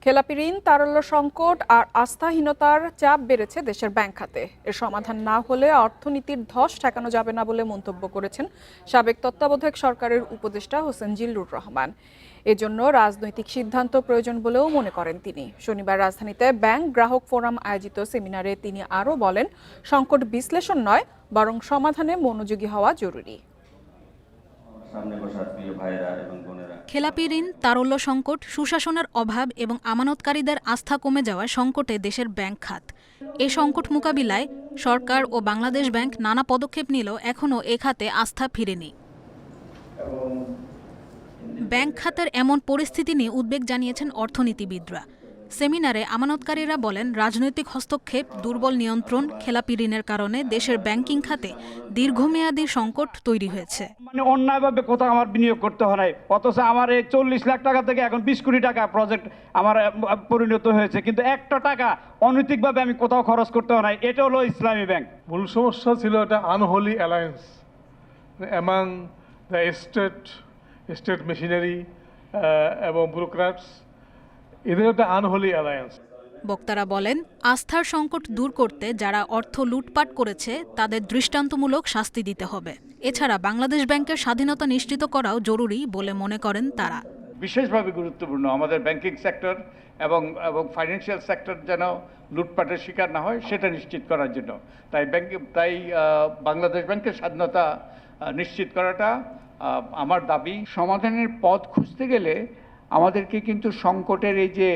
খেলাপি ঋণ, তারল্য সংকট আর আস্থাহীনতার চাপ বেড়েছে দেশের ব্যাংক খাতে। এর সমাধান না হলে অর্থনীতির ধস ঠেকানো যাবে না বলে মন্তব্য করেছেন সাবেক তত্ত্বাবধায়ক সরকারের উপদেষ্টা হোসেন জিল্লুর রহমান। এজন্য রাজনৈতিক সিদ্ধান্ত প্রয়োজন বলেও মনে করেন তিনি। শনিবার রাজধানীতে ব্যাংক গ্রাহক ফোরাম আয়োজিত সেমিনারে তিনি আরও বলেন, সংকট বিশ্লেষণ নয়, বরং সমাধানে মনোযোগী হওয়া জরুরি। খেলাপি ঋণ, তারল্য সংকট, সুশাসনের অভাব এবং আমানতকারীদের আস্থা কমে যাওয়া সংকটে দেশের ব্যাংক খাত। এ সংকট মোকাবিলায় সরকার ও বাংলাদেশ ব্যাংক নানা পদক্ষেপ নিলেও এখনও এ খাতে আস্থা ফিরেনি। ব্যাংক খাতের এমন পরিস্থিতি নিয়ে উদ্বেগ জানিয়েছেন অর্থনীতিবিদরা। সেমিনারে আমানতকারীরা বলেন, রাজনৈতিক হস্তক্ষেপ, দুর্বল নিয়ন্ত্রণ, খেলাপি ঋণের কারণে দেশের ব্যাংকিং খাতে দীর্ঘমেয়াদী সংকট তৈরি হয়েছে। অন্যায়ভাবে কোথাও আমার বিনিয়োগ করতে হয় নাই, অথচ আমার এই 40 লাখ টাকা থেকে এখন 20 কোটি টাকা প্রজেক্ট আমার পরিণত হয়েছে, কিন্তু একটা টাকা অনৈতিকভাবে আমি কোথাও খরচ করতে হয় নাই। এটা হলো ইসলামী ব্যাংক। মূল সমস্যা ছিল একটা unholy alliance among the state machinery এবং ব্যুরোক্র্যাটস। এদের একটা আনহোলি অ্যালায়েন্স। বক্তারা বলেন, আস্থার সংকট দূর করতে যারা অর্থ লুটপাট করেছে তাদের দৃষ্টান্তমূলক শাস্তি দিতে হবে। এছাড়া বাংলাদেশ ব্যাংকের স্বাধীনতা নিশ্চিত করাও জরুরি বলে মনে করেন তারা। বিশেষভাবে গুরুত্বপূর্ণ আমাদের ব্যাংকিং সেক্টর এবং ফাইন্যান্সিয়াল সেক্টর যেন লুটপাটের শিকার না হয়, সেটা নিশ্চিত করার জন্য তাই বাংলাদেশ ব্যাংকের স্বাধীনতা নিশ্চিত করাটা আমার দাবি। সমাধানের পথ খুঁজতে গেলে আমাদেরকে কিন্তু সংকটের এই যে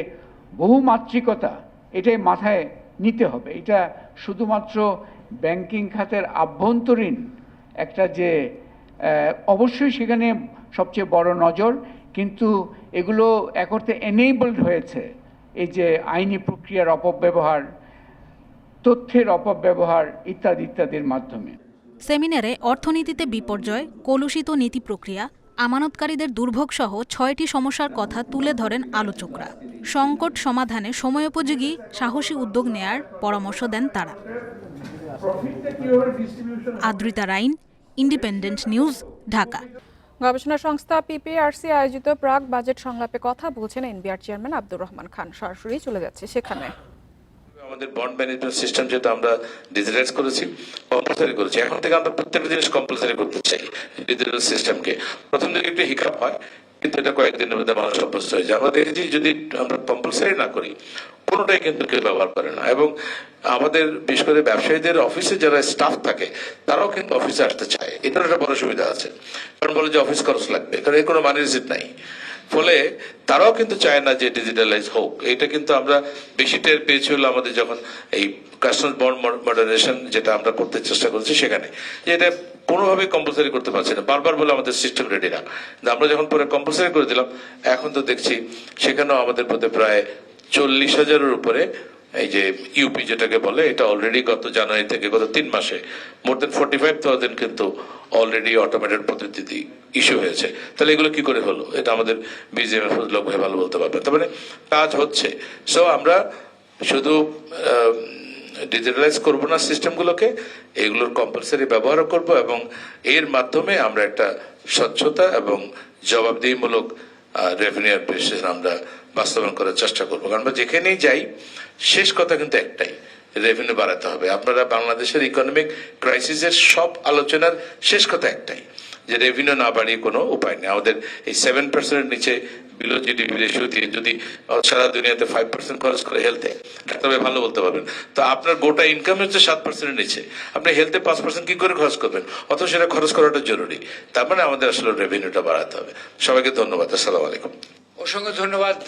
বহুমাত্রিকতা, এটাই মাথায় নিতে হবে। এটা শুধুমাত্র ব্যাংকিং খাতের আভ্যন্তরীণ একটা যে অবশ্যই সেখানে সবচেয়ে বড় নজর, কিন্তু এগুলো এক অর্থে এনেবলড হয়েছে এই যে আইনি প্রক্রিয়ার অপব্যবহার, তথ্যের অপব্যবহার ইত্যাদি ইত্যাদির মাধ্যমে। সেমিনারে অর্থনীতিতে বিপর্যয়, কলুষিত নীতি প্রক্রিয়া, আমানতকারীদের দুর্ভোগ সহ 6টি সমস্যার কথা তুলে ধরেন আলোচকরা। সংকট সমাধানে সময়োপযোগী সাহসী উদ্যোগ নেয়ার পরামর্শ দেন তারা। আদ্রিতা রাইন, ইন্ডিপেন্ডেন্ট নিউজ, ঢাকা। গবেষণা সংস্থা পিপিআরসি আয়োজিত প্রাক বাজেট সংলাপে কথা বলছেন এনবিআর চেয়ারম্যান আব্দুর রহমান খান। সরাসরি চলে যাচ্ছে সেখানে। আমাদের বন্ড ম্যানেজমেন্ট সিস্টেম যেটা আমরা ডিজিটালাইজ করেছি, কম্পালসারি করেছি। এখন থেকে আমরা প্রত্যেকটা জিনিস কম্পালসারি করতে চাই ডিজিটাল সিস্টেমকে। প্রথম দিকে একটু হিকাপ হয়, কিন্তু এটা কয়েকদিনের মধ্যে মানুষ অভ্যস্ত হয়ে যায়। আমরা দেখেছি যদি আমরা কম্পালসারি না করি, কোনোটাই কিন্তু কেউ ব্যবহার করে না। এবং আমাদের বিশেষ করে ব্যবসায়ীদের অফিসে যারা স্টাফ থাকে তারাও কিন্তু অফিসে আসতে চায়। এটার একটা বড় সুবিধা আছে, কারণ বলে যে অফিস খরচ লাগবে, কারণ এর কোনো মানি রিসিট নাই। ফলে তারাও কিন্তু চায় না যে ডিজিটালাইজ হোক। এটা কিন্তু আমরা বেশি টের পেয়েছি হলো আমাদের যখন এই কাস্টমার বন্ড মডার্নাইজেশন যেটা আমরা করতে চেষ্টা করছি, সেখানে যে এটা কোনোভাবেই কম্পালসারি করতে পারছি না, বারবার বলে আমাদের সিস্টেম রেডি না। আমরা যখন পরে কম্পালসারি করে দিলাম, এখন তো দেখছি সেখানেও আমাদের মধ্যে প্রায় 40,000-এর উপরে এই যে ইউপি যেটাকে বলে, এটা অলরেডি গত জানুয়ারি থেকে গত 3 মাসে মোর দেন 45,000 কিন্তু অলরেডি অটোমেটেড পদ্ধতিতে ইস্যু হয়েছে। তাহলে এগুলো কি করে হলো, এটা আমাদের বিজিএম লোক ভাই ভালো বলতে পারবে। তার মানে কাজ হচ্ছে। সো আমরা শুধু ডিজিটালাইজ করবো না সিস্টেমগুলোকে, এগুলোর কম্পালসারি ব্যবহার করব এবং এর মাধ্যমে আমরা একটা স্বচ্ছতা এবং জবাবদিহিমূলক রেভিনিউ অ্যাডমিনিস্ট্রেশন আমরা বাস্তবায়ন করার চেষ্টা করবো। কারণ আমরা যেখানেই যাই, শেষ কথা কিন্তু একটাই, রেভিনিউ বাড়াতে হবে। আপনারা বাংলাদেশের ইকোনমিক ক্রাইসিসের সব আলোচনার শেষ কথা একটাই, যে রেভিনিউ না বাড়িয়ে কোনো উপায় নেই। আমাদের এই 7%-এর নিচে বিলো জিডিপি রেশিও দিয়ে যদি সারা দুনিয়াতে 5% খরচ করে হেলথে, ডাক্তার ভাই ভালো বলতে পারবেন, তো আপনার গোটা ইনকাম হচ্ছে 7%-এর নিচে, আপনি হেলথে 5% কি করে খরচ করবেন? অথচ সেটা খরচ করাটা জরুরি। তার মানে আমাদের আসলে রেভিনিউটা বাড়াতে হবে। সবাইকে ধন্যবাদ। আসসালামু আলাইকুম। অসংখ্য ধন্যবাদ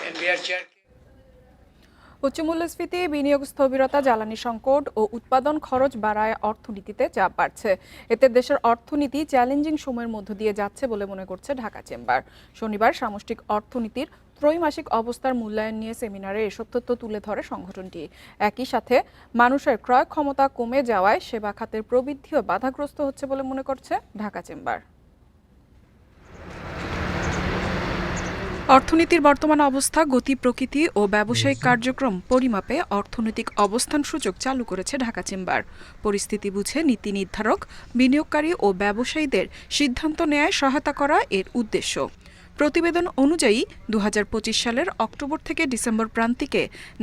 এনবিআর চেয়ার। উচ্চ মূল্যস্ফীতি, বিনিয়োগ স্থবিরতা, জ্বালানি সংকট ও উৎপাদন খরচ বাড়ায় অর্থনীতিতে চাপ বাড়ছে। এতে দেশের অর্থনীতি চ্যালেঞ্জিং সময়ের মধ্য দিয়ে যাচ্ছে বলে মনে করছে ঢাকা চেম্বার। শনিবার সামষ্টিক অর্থনীতির ত্রৈমাসিক অবস্থার মূল্যায়ন নিয়ে সেমিনারে এসব তথ্য তুলে ধরে সংগঠনটি। একই সাথে মানুষের ক্রয় ক্ষমতা কমে যাওয়ায় সেবা খাতের প্রবৃদ্ধিও বাধাগ্রস্ত হচ্ছে বলে মনে করছে ঢাকা চেম্বার। অর্থনীতির বর্তমান অবস্থা, গতি প্রকৃতি ও ব্যবসায়িক কার্যক্রম পরিমাপে অর্থনৈতিক অবস্থান সূচক চালু করেছে ঢাকা চেম্বার। পরিস্থিতি বুঝে নীতি নির্ধারক, বিনিয়োগকারী ও ব্যবসায়ীদের সিদ্ধান্ত নেয়ায় সহায়তা করা এর উদ্দেশ্য। প্রতিবেদন অনুযায়ী 2025 সালের অক্টোবর থেকে ডিসেম্বর প্রান্তিকে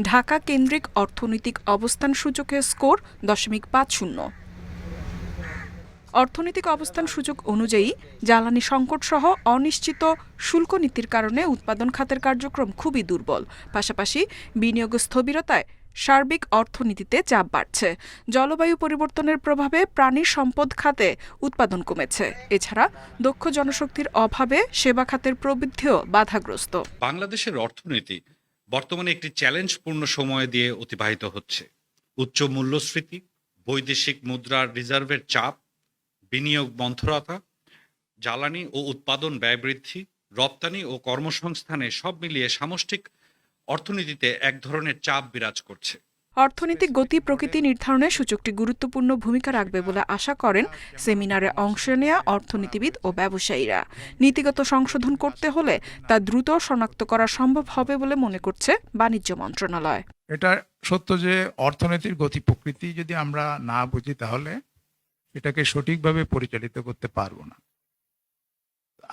ঢাকা কেন্দ্রিক অর্থনৈতিক অবস্থান সূচকের স্কোর 0.50। অর্থনৈতিক অবস্থান সূচক অনুযায়ী জ্বালানি সংকট সহ অনিশ্চিত শুল্ক নীতির কারণে উৎপাদন খাতের কার্যক্রম খুবই দুর্বল। পাশাপাশি বিনিয়োগ স্থবিরতায় সার্বিক অর্থনীতিতে চাপ বাড়ছে। জলবায়ু পরিবর্তনের প্রভাবে প্রাণী সম্পদ খাতে উৎপাদন কমেছে। এছাড়া দক্ষ জনশক্তির অভাবে সেবা খাতের প্রবৃদ্ধিও বাধাগ্রস্ত। বাংলাদেশের অর্থনীতি বর্তমানে একটি চ্যালেঞ্জপূর্ণ সময় দিয়ে অতিবাহিত হচ্ছে। উচ্চ মূল্যস্ফীতি, বৈদেশিক মুদ্রার রিজার্ভের চাপ, বিনিয়োগ মন্থরতা, জ্বালানি ও উৎপাদন ব্যয় বৃদ্ধি, রপ্তানি ও কর্মসংস্থানে সব মিলিয়ে সামষ্টিক অর্থনীতিতে এক ধরনের চাপ বিরাজ করছে। অর্থনৈতিক গতি প্রকৃতি নির্ধারণে সূচকটি গুরুত্বপূর্ণ ভূমিকা রাখবে বলে আশা করেন সেমিনারে অংশ নেওয়া অর্থনীতিবিদ ও ব্যবসায়ীরা। নীতিগত সংশোধন করতে হলে তা দ্রুত শনাক্ত করা সম্ভব হবে বলে মনে করছে বাণিজ্য মন্ত্রণালয়। এটা সত্য যে অর্থনীতির গতি প্রকৃতি যদি আমরা না বুঝি তাহলে এটাকে সঠিকভাবে পরিচালিত করতে পারবো না।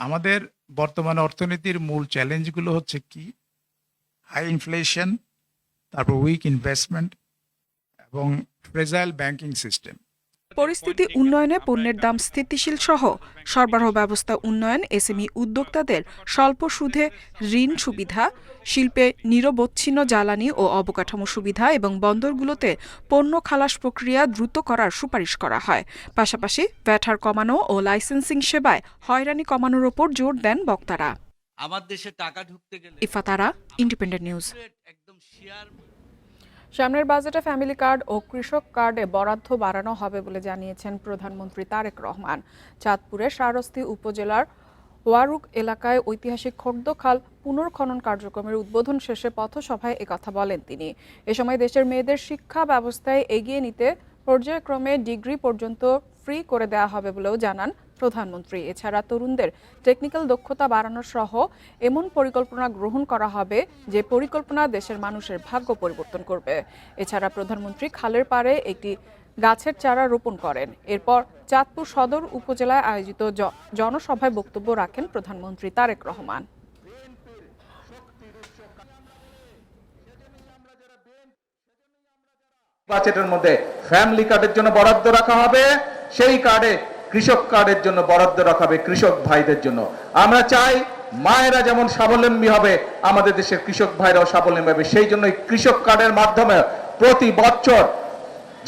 আমাদের বর্তমান অর্থনীতির মূল চ্যালেঞ্জগুলো হচ্ছে কি? হাই ইনফ্লেশন, তারপর উইক ইনভেস্টমেন্ট এবং ফ্রেজাইল ব্যাংকিং সিস্টেম। পরিস্থিতি উন্নয়নে পণ্যের দাম স্থিতিশীল সহ সরবরাহ ব্যবস্থা উন্নয়ন, এসএমই উদ্যোক্তাদের স্বল্প সুদে ঋণ সুবিধা, শিল্পে নিরবচ্ছিন্ন জ্বালানি ও অবকাঠামো সুবিধা এবং বন্দরগুলোতে পণ্য খালাস প্রক্রিয়া দ্রুত করার সুপারিশ করা হয়। পাশাপাশি ভ্যাট হার কমানো ও লাইসেন্সিং সেবায় হয়রানি কমানোর ওপর জোর দেন বক্তারা। আমার দেশে টাকা ঢুকতে গেলে ইফাতারা, ইন্ডিপেন্ডেন্ট নিউজ। সামনের বাজেটে ফ্যামিলি কার্ড ও কৃষক কার্ডে বরাদ্দ বাড়ানো হবে বলে জানিয়েছেন প্রধানমন্ত্রী তারেক রহমান। চাঁদপুরের শারস্তি উপজেলার ওয়ারুক এলাকায় ঐতিহাসিক খোর্দখাল পুনর্খনন কার্যক্রমের উদ্বোধন শেষে পথসভায় একথা বলেন তিনি। এ সময় দেশের মেয়েদের শিক্ষা ব্যবস্থায় এগিয়ে নিতে পর্যায়ক্রমে ডিগ্রি পর্যন্ত ফ্রি করে দেওয়া হবে বলেও জানান প্রধানমন্ত্রী। এছাড়া তরুণদের টেকনিক্যাল দক্ষতা বাড়ানো সহ এমন পরিকল্পনা গ্রহণ করা হবে যে পরিকল্পনা দেশের মানুষের ভাগ্য পরিবর্তন করবে। এছাড়া প্রধানমন্ত্রী খালের পাড়ে একটি গাছের চারা রোপণ করেন। এরপর চাঁদপুর সদর উপজেলায় আয়োজিত জনসভায় বক্তব্য রাখেন প্রধানমন্ত্রী তারেক রহমান। বাজেটের মধ্যে ফ্যামিলি কার্ডের জন্য বরাদ্দ রাখা হবে, সেই কার্ডে কৃষক কার্ডের জন্য বরাদ্দ রাখা হবে কৃষক ভাইদের জন্য। আমরা চাই মায়েরা যেমন স্বাবলম্বী হবে, আমাদের দেশের কৃষক ভাইরাও স্বাবলম্বী হবে। সেই জন্য কৃষক কার্ডের মাধ্যমে প্রতি বছর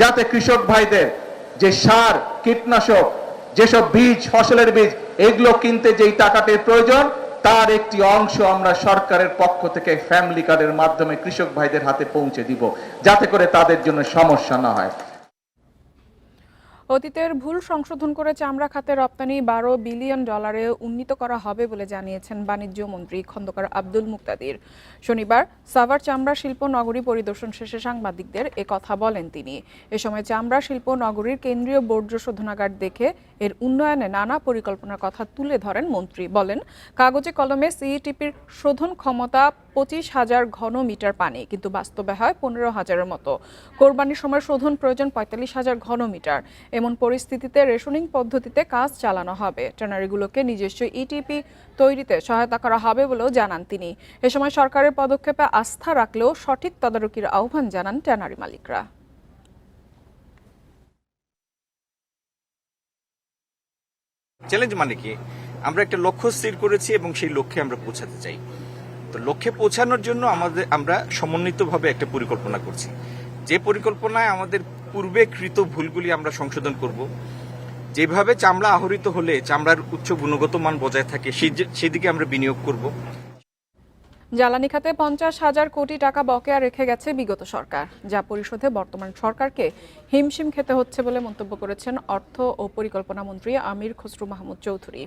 যাতে কৃষক ভাইদের যে সার, কীটনাশক, যেসব বীজ, ফসলের বীজ, এগুলো কিনতে যেই টাকাটির প্রয়োজন, তার একটি অংশ আমরা সরকারের পক্ষ থেকে ফ্যামিলি কার্ডের মাধ্যমে কৃষক ভাইদের হাতে পৌঁছে দিব, যাতে করে তাদের জন্য সমস্যা না হয়। অতীতের ভুল সংশোধন করে চামড়া খাতে রপ্তানি $12 বিলিয়ন উন্নীত করা হবে বলে জানিয়েছেন বাণিজ্য মন্ত্রী খন্দকার আব্দুল মুক্তাদির। শনিবার সাভার চামড়া শিল্প নগরী পরিদর্শন শেষে সাংবাদিকদের কথা বলেন তিনি। এ সময় চামড়া শিল্প নগরীর কেন্দ্রীয় বর্জ্য শোধনাগার দেখে এর উন্নয়নে নানা পরিকল্পনার কথা তুলে ধরেন মন্ত্রী। বলেন, কাগজে কলমে সিইটিপির শোধন ক্ষমতা 25,000 ঘন মিটার পানি, কিন্তু বাস্তবে হয় 15,000-এর মতো। কোরবানির সময় শোধন প্রয়োজন 45,000 ঘন মিটার। এমন পরিস্থিতিতে রেশনিং পদ্ধতিতে কাজ চালানো হবে। ট্যানারিগুলোকে নিজস্ব ইটিপি তৈরিতে সহায়তা করা হবে বলেও জানান তিনি। এ সময় সরকারের পদক্ষেপে আস্থা রাখলেও সঠিক তদারকির আহ্বান জানান ট্যানারি মালিকরা। চ্যালেঞ্জ মানে কি? আমরা একটা লক্ষ্য স্থির করেছি এবং সেই লক্ষ্যে আমরা পৌঁছাতে চাই। তো লক্ষ্যে পৌঁছানোর জন্য আমরা সমন্বিতভাবে একটা পরিকল্পনা করছি, যে পরিকল্পনায় আমাদের পূর্বে কৃত ভুলগুলি আমরা সংশোধন করব, যেভাবে চামড়া আহরিত হলে চামড়ার উচ্চ গুণগত মান বজায় থাকে সেদিকে আমরা বিনিয়োগ করব। জ্বালানি খাতে 50,000 কোটি টাকা বকেয়া রেখে গেছে বিগত সরকার, যা পরিশোধে বর্তমান সরকারকে হিমশিম খেতে হচ্ছে বলে মন্তব্য করেছেন অর্থ ও পরিকল্পনা মন্ত্রী আমির খসরু মাহমুদ চৌধুরী।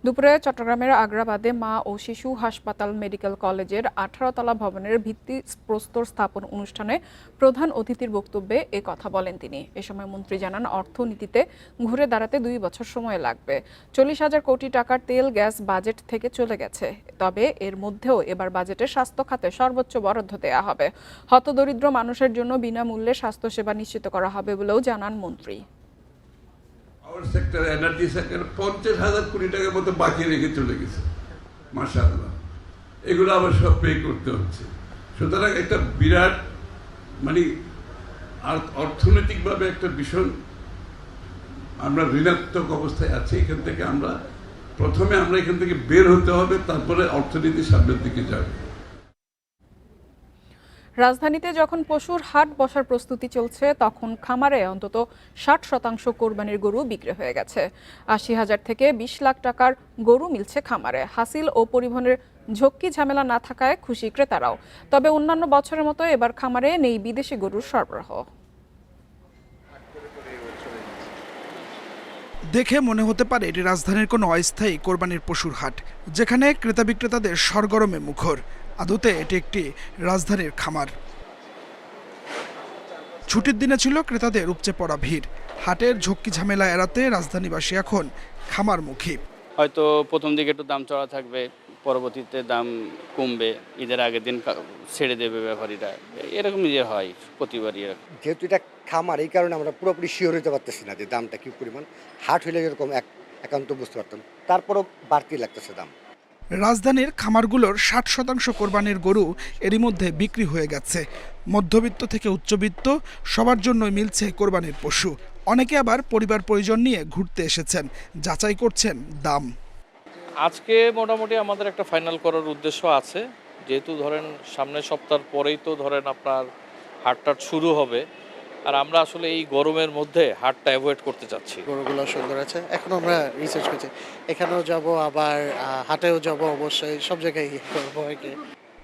দুপুরে চট্টগ্রামের আগ্রাবাদে মা ও শিশু হাসপাতাল মেডিকেল কলেজের 18 তলা ভবনের ভিত্তি প্রস্তর স্থাপন অনুষ্ঠানে প্রধান অতিথির বক্তব্যে কথা বলেন তিনি। এ সময় মন্ত্রী জানান, অর্থনীতিতে ঘুরে দাঁড়াতে 2 বছর সময় লাগবে। 40,000 কোটি টাকার তেল গ্যাস বাজেট থেকে চলে গেছে, তবে এর মধ্যেও এবার বাজেটে স্বাস্থ্য খাতে সর্বোচ্চ বরাদ্দ দেওয়া হবে। হতদরিদ্র মানুষের জন্য বিনামূল্যে স্বাস্থ্যসেবা নিশ্চিত করা হবে বলেও জানান মন্ত্রী। সেক্টর এনার্জি সেক্টর 50,000 কোটি টাকার মতো বাকি রেখে চলে গেছে। মাশাআল্লাহ, এগুলো আবার সব পে করতে হচ্ছে। সুতরাং একটা বিরাট মানে অর্থনৈতিকভাবে একটা ভীষণ আমরা ঋণাত্মক অবস্থায় আছি। এখান থেকে প্রথমে আমরা এখান থেকে বের হতে হবে, তারপরে অর্থনীতি সামনের দিকে যাবে। রাজধানীতে যখন পশুর হাট বসার প্রস্তুতি চলছে, তখন খামারে অন্তত 60% কোরবানির গরু বিক্রি হয়ে গেছে। 80,000 থেকে 20 লাখ টাকার গরু মিলছে খামারে। হাসিল ও পরিবহনের ঝক্কি ঝামেলা না থাকায় খুশি ক্রেতারাও। তবে অন্যান্য বছরের মতো এবার খামারে নেই বিদেশি গরুর সরবরাহ। দেখে মনে হতে পারে এটি রাজধানীর কোনো অস্থায়ী কোরবানির পশুর হাট, যেখানে ক্রেতা বিক্রেতাদের সরগরমে মুখর। আদতে এটি একটি রাজধানীর খামার। ছুটির দিনে ছিল ক্রেতাদের উপচে পড়া ভিড়। হাটের ঝক্কি ঝামেলা এড়াতে রাজধানীবাসী এখন খামারমুখী। হয়তো প্রথম দিকে একটু দাম চড়া থাকবে, পরবর্তীতে দাম কমবে, ঈদের আগের দিন ছেড়ে দেবে ব্যাপারীরা, এরকম যে হয় প্রতিবারই এরকম। যেহেতু এটা খামার, এই কারণে আমরা পুরোপুরি শিওর হতে পারতেছি না যে দামটা কি পরিমাণ। হাট হইলে যেরকম একান্ত বুঝতে পারতাম, তারপরও বাড়তি লাগতেছে দাম। রাজধানীর খামারগুলোর 60% কোরবানির গরু এরই মধ্যে বিক্রি হয়ে গেছে। মধ্যবিত্ত থেকে উচ্চবিত্ত সবার জন্যই মিলছে কোরবানির পশু। অনেকে আবার পরিবার পরিজন নিয়ে ঘুরতে এসেছেন, যাচাই করছেন দাম। আজকে মোটামুটি আমাদের একটা ফাইনাল করার উদ্দেশ্য আছে, যেহেতু ধরেন সামনের সপ্তাহ পরেই তো ধরেন আপনার হাটটা শুরু হবে, আর আমরা আসলে এই গরমের মধ্যে হাটটা অ্যাভয়েড করতে চাচ্ছি। গরুগুলো সুন্দর আছে, এখন আমরা রিসার্চ করছি, এখানেও যাব, আবার হাটেও যাব, অবশ্যই সব জায়গায় করবো আর কি।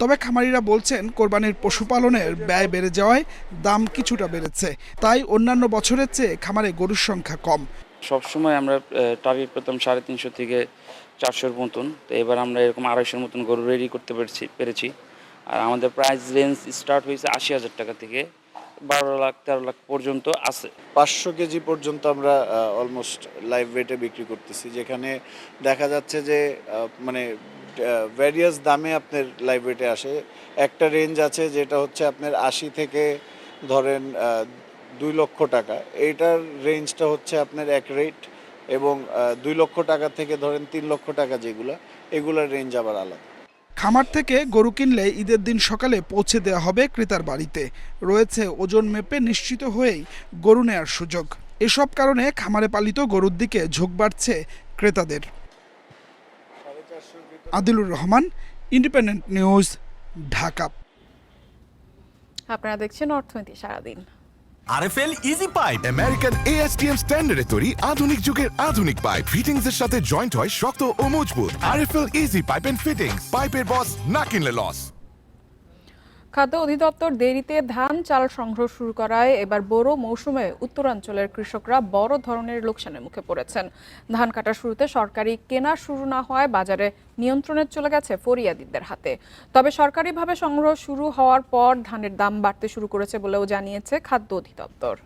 তবে খামারিরা বলছেন কোরবানির পশুপালনের ব্যয় বেড়ে যাওয়ায় দাম কিছুটা বেড়েছে, তাই অন্যান্য বছরের চেয়ে খামারে গরুর সংখ্যা কম। সবসময় আমরা টার্গেট পেতাম 350 থেকে 400-র মতন, তো এবার আমরা এরকম 250-র মতন গরু রেডি করতে পেরেছি। আর আমাদের প্রাইস রেঞ্জ স্টার্ট হয়েছে 80,000 টাকা থেকে 12 লাখ 13 লাখ পর্যন্ত আছে। 500 কেজি পর্যন্ত আমরা অলমোস্ট লাইভ ওয়েটে বিক্রি করতেছি, যেখানে দেখা যাচ্ছে যে মানে ভ্যারিয়াস দামে আপনার লাইভ ওয়েটে আসে। একটা রেঞ্জ আছে যেটা হচ্ছে আপনার 80 থেকে ধরেন 2 লক্ষ টাকা, এইটার রেঞ্জটা হচ্ছে আপনার এক রেট, এবং 2 লক্ষ টাকা থেকে ধরেন 3 লক্ষ টাকা এগুলার রেঞ্জ আবার আলাদা। খামার থেকে গরু কিনলে ঈদের দিন সকালে পৌঁছে দেওয়া হবে ক্রেতার বাড়িতে। রয়েছে ওজন মেপে নিশ্চিত হয়েই গরু নেয়ার সুযোগ। এসব কারণে খামারে পালিত গরুর দিকে ঝোঁক বাড়ছে ক্রেতাদের। Adilur Rahman, Independent News, Dhaka. আপনারা দেখছেন অর্থনীতি সারাদিন। RFL easy pipe American ASTM স্ট্যান্ডার্ডে তৈরি আধুনিক যুগের আধুনিক পাইপ। ফিটিংস এর সাথে জয়েন্ট হয় শক্ত ও মজবুত। RFL easy pipe and fittings, পাইপের বস, না কিনলে লস। খাদ্য অধিদপ্তর দেরিতে ধান চাল সংগ্রহ শুরু করায় এবার বোরো মৌসুমে উত্তরাঞ্চলের কৃষকরা বড় ধরনের লোকসানের মুখে পড়েছেন। ধান কাটা শুরুতে সরকারি কেনা শুরু না হওয়ায় বাজারে নিয়ন্ত্রণে চলে গেছে ফরিয়াদিদের হাতে। তবে সরকারিভাবে সংগ্রহ শুরু হওয়ার পর ধানের দাম বাড়তে শুরু করেছে বলেও জানিয়েছে খাদ্য অধিদপ্তর।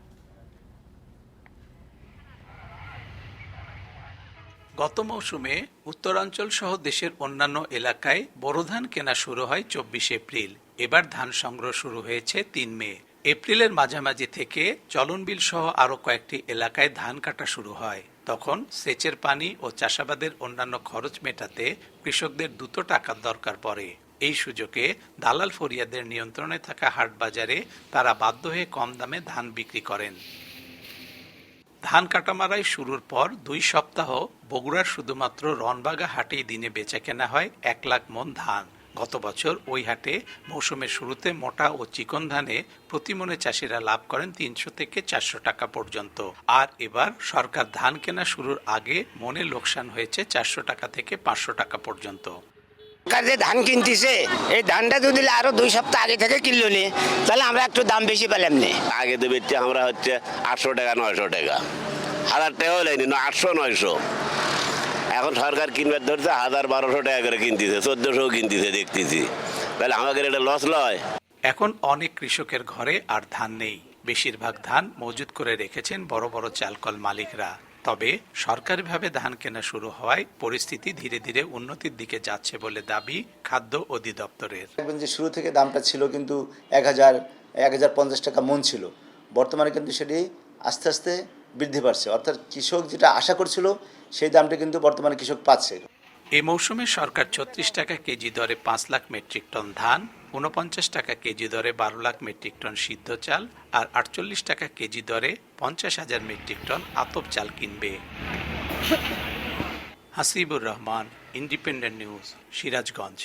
গত মৌসুমে উত্তরাঞ্চল সহ দেশের অন্যান্য এলাকায় বোরো ধান কেনা শুরু হয় 24 এপ্রিল। এবার ধান সংগ্রহ শুরু হয়েছে 3 মে। এপ্রিলের মাঝামাঝি থেকে চলনবিল সহ আরও কয়েকটি এলাকায় ধান কাটা শুরু হয়। তখন সেচের পানি ও চাষাবাদের অন্যান্য খরচ মেটাতে কৃষকদের দ্রুত টাকার দরকার পড়ে। এই সুযোগে দালাল ফরিয়াদের নিয়ন্ত্রণে থাকা হাট বাজারে তারা বাধ্য হয়ে কম দামে ধান বিক্রি করেন। ধান কাটামারাই শুরুর পর 2 সপ্তাহ বগুড়ার শুধুমাত্র রনবাগা হাটেই দিনে বেচাকেনা হয় 1 লাখ মন ধান। গত বছর ওই হাটে মৌসুমের শুরুতে মোটা ও চিকন ধানে প্রতি মনে চাষিরা লাভ করেন 300 থেকে 400 টাকা পর্যন্ত। আর এবার সরকার ধান কেনা শুরুর আগে মনে লোকসান হয়েছে 400 টাকা থেকে 500 টাকা পর্যন্ত। যে ধান কিনতেছে, এই ধানটা যদি আরো 2 সপ্তাহ আগে থেকে কিনলো নি, তাহলে আমরা একটু দাম বেশি পেলাম নি। আগে দেবে আমরা হচ্ছে 800 টাকা 900 টাকা, 1000 টাকা হলেনি, 800 900। এখন সরকার কিনবার ধরছে 1000-1200 টাকা করে কিনতেছে, 1400 কিনতেছে দেখতেছি, তাহলে আমাদের এটা লস লয়। এখন অনেক কৃষকের ঘরে আর ধান নেই। বেশিরভাগ ধান মজুত করে রেখেছেন বড় বড় চালকল মালিকরা। তবে সরকারিভাবে ধান কেনা শুরু হওয়ায় পরিস্থিতি ধীরে ধীরে উন্নতির দিকে যাচ্ছে বলে দাবি খাদ্য অধিদপ্তরের। যে শুরু থেকে দামটা ছিল কিন্তু 1050 টাকা মন ছিল, বর্তমানে কিন্তু সেটি আস্তে আস্তে বৃদ্ধি পাচ্ছে। অর্থাৎ কৃষক যেটা আশা করছিল সেই দামটা কিন্তু বর্তমানে কৃষক পাচ্ছে। এ মৌসুমে সরকার ৩৬ টাকা কেজি দরে ৫ লাখ মেট্রিক টন ধান, ৪৯ টাকা কেজি দরে ১২ লাখ মেট্রিক টন সিদ্ধ চাল আর ৪৮ টাকা কেজি দরে ৫০,০০০ মেট্রিক টন আতপ চাল কিনবে। Hasibur Rahman, Independent news, Sirajganj.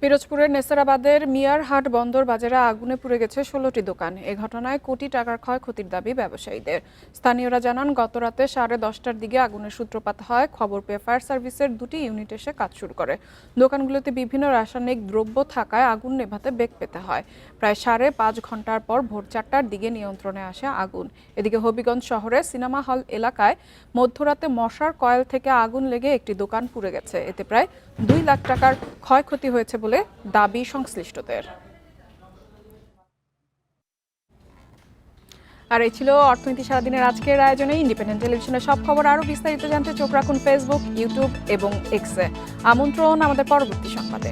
পিরোজপুরের নেসারাবাদের মিয়ারহাট বন্দর বাজারে আগুনে পুড়ে গেছে ১৬টি দোকান। এ ঘটনায় কোটি টাকার ক্ষয়ক্ষতির দাবি ব্যবসায়ীদের। স্থানীয়রা জানান, গতরাতে 10:30টার দিকে আগুনের সূত্রপাত হয়। খবর পেয়ে ফায়ার সার্ভিসের 2টি ইউনিট এসে কাজ শুরু করে। দোকানগুলোতে বিভিন্ন রাসায়নিক দ্রব্য থাকায় আগুন নেভাতে বেগ পেতে হয়। প্রায় 5.5 ঘন্টার পর ভোর 4টার দিকে নিয়ন্ত্রণে আসে আগুন। এদিকে হবিগঞ্জ শহরে সিনেমা হল এলাকায় মধ্যরাতে মশার কয়েল থেকে আগুন লেগে একটি দোকান পুড়ে গেছে। এতে প্রায় 2 লাখ টাকার ক্ষয়ক্ষতি হয়েছে বলে দাবি সংশ্লিষ্টদের। আর এই ছিল অর্থনীতি সারাদিনের আজকের আয়োজনে। ইন্ডিপেন্ডেন্ট টেলিভিশনের সব খবর আরো বিস্তারিত জানতে চোখ রাখুন ফেসবুক, ইউটিউব এবং এক্সে। আমন্ত্রণ আমাদের পরবর্তী সংবাদে।